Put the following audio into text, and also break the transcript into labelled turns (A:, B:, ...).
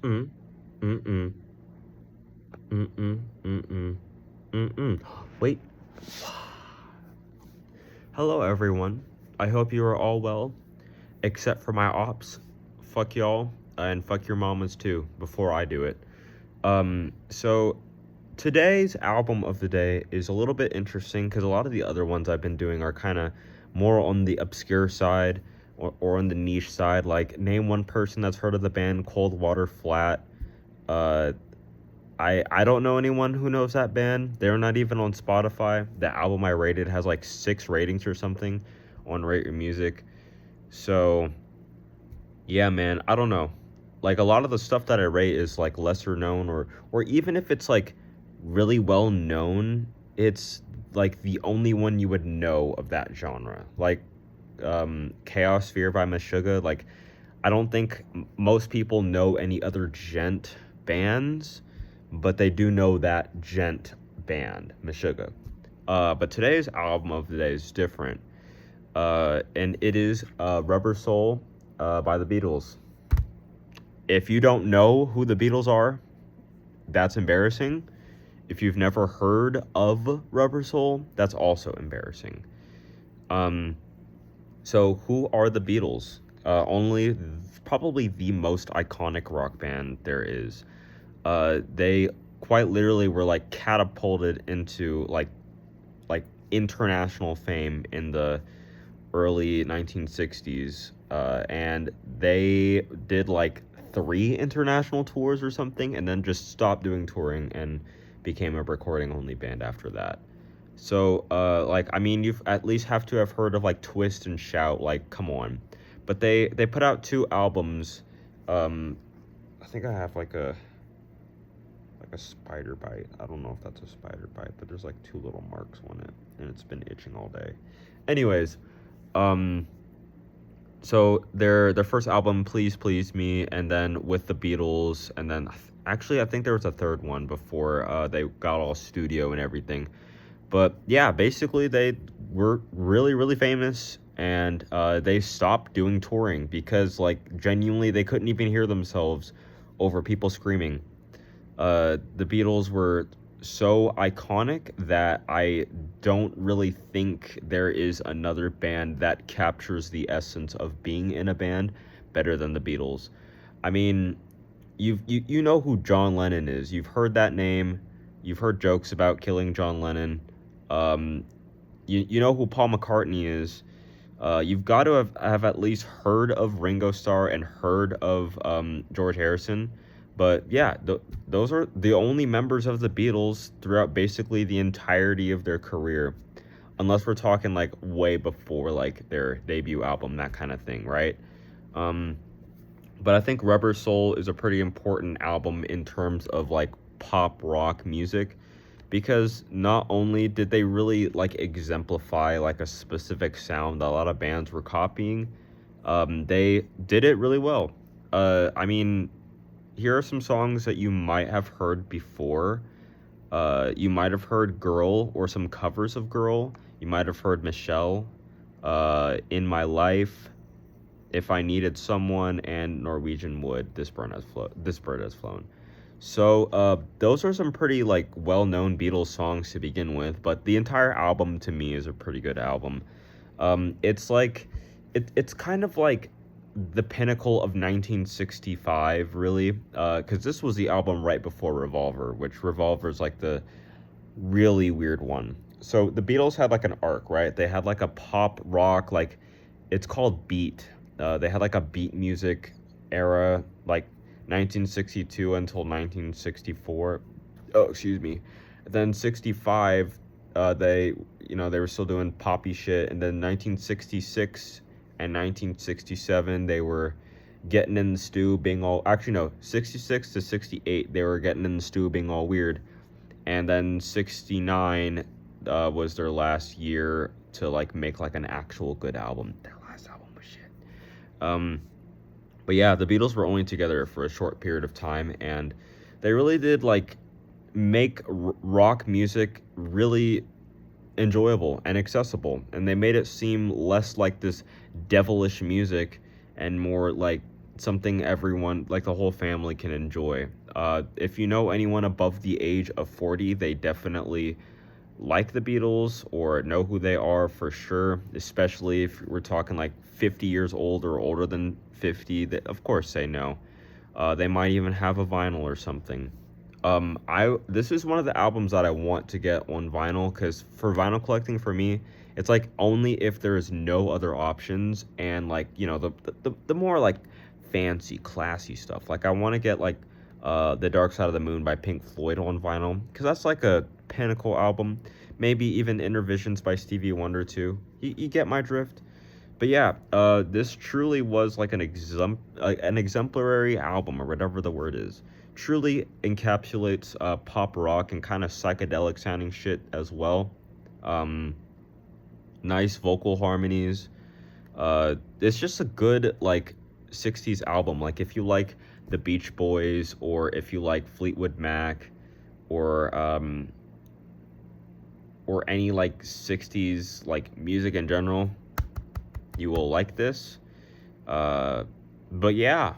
A: Mm, mm-mm, mm-mm, mm-mm, mm-mm. Wait. Hello, everyone. I hope you are all well, except for my ops. Fuck y'all, and fuck your mamas too, before I do it. So today's album of the day is a little bit interesting because a lot of the other ones I've been doing are kind of more on the obscure side or on the niche side. Like, name one person that's heard of the band Cold Water Flat. Uh, I don't know anyone who knows that band. They're not even on Spotify. The album I rated has like 6 ratings or something on Rate Your Music. So yeah, man, I don't know. Like, a lot of the stuff that I rate is like lesser known, or even if it's like really well known, it's like the only one you would know of that genre. Like Chaos Sphere by Meshuggah. Like, I don't think most people know any other gent bands, but they do know that gent band, Meshuggah. But today's album of the day is different. And it is Rubber Soul by the Beatles. If you don't know who the Beatles are, that's embarrassing. If you've never heard of Rubber Soul, that's also embarrassing. Um, so who are the Beatles? Only probably the most iconic rock band there is. They quite literally were like catapulted into like international fame in the early 1960s, and they did like 3 international tours or something, and then just stopped doing touring and became a recording only band after that. So, like, I mean, you've at least have to have heard of like Twist and Shout. Like, come on. But they put out 2 albums. Um, I think I have like a spider bite. I don't know if that's a spider bite, but there's like 2 little marks on it, and it's been itching all day. Anyways, um, so their first album, Please Please Me, and then With the Beatles, and then actually I think there was a third one before they got all studio and everything. But yeah, basically they were really really famous, and they stopped doing touring because like genuinely they couldn't even hear themselves over people screaming. The Beatles were so iconic that I don't really think there is another band that captures the essence of being in a band better than the Beatles. I mean, you know who John Lennon is. You've heard that name. You've heard jokes about killing John Lennon. Um, you know who Paul McCartney is. You've got to have at least heard of Ringo Starr and heard of George Harrison. But yeah, those are the only members of the Beatles throughout basically the entirety of their career. Unless we're talking like way before like their debut album, that kind of thing, right? Um, but I think Rubber Soul is a pretty important album in terms of like pop rock music, because not only did they really like exemplify like a specific sound that a lot of bands were copying, they did it really well. I mean, here are some songs that you might have heard before. You might have heard Girl or some covers of Girl. You might have heard Michelle, In My Life, If I Needed Someone, and Norwegian Wood. This bird has flown. So those are some pretty like well-known Beatles songs to begin with, but the entire album to me is a pretty good album. It's like it's kind of like the pinnacle of 1965, really, because this was the album right before Revolver, which Revolver is like the really weird one. So the Beatles had like an arc, right? They had like a pop rock, like it's called beat. They had like a beat music era, like 1962 until 1964. Oh, excuse me. Then 65, they were still doing poppy shit, and then 1966 and 1967 they were getting in the stew, being all actually no 66 to 68 they were getting in the stew, being all weird, and then 69 was their last year to like make like an actual good album. Their last album was shit. Um, but yeah, the Beatles were only together for a short period of time, and they really did like make rock music really enjoyable and accessible, and they made it seem less like this devilish music and more like something everyone, like the whole family, can enjoy. If you know anyone above the age of 40, they definitely like the Beatles or know who they are for sure, especially if we're talking like 50 years old or older than 50, they, of course, they know. They might even have a vinyl or something. I This is one of the albums that I want to get on vinyl because for vinyl collecting for me, it's like only if there's no other options and like the more like fancy, classy stuff. Like I want to get like The Dark Side of the Moon by Pink Floyd on vinyl because that's like a pinnacle album. Maybe even Intervisions by Stevie Wonder too. You get my drift. But yeah, this truly was like an exemplary album or whatever the word is. Truly encapsulates pop rock and kind of psychedelic sounding shit as well. Um, Nice vocal harmonies. It's just a good like 60s album. Like if you like the Beach Boys or if you like Fleetwood Mac or any like 60s like music in general, you will like this. Uh, but yeah,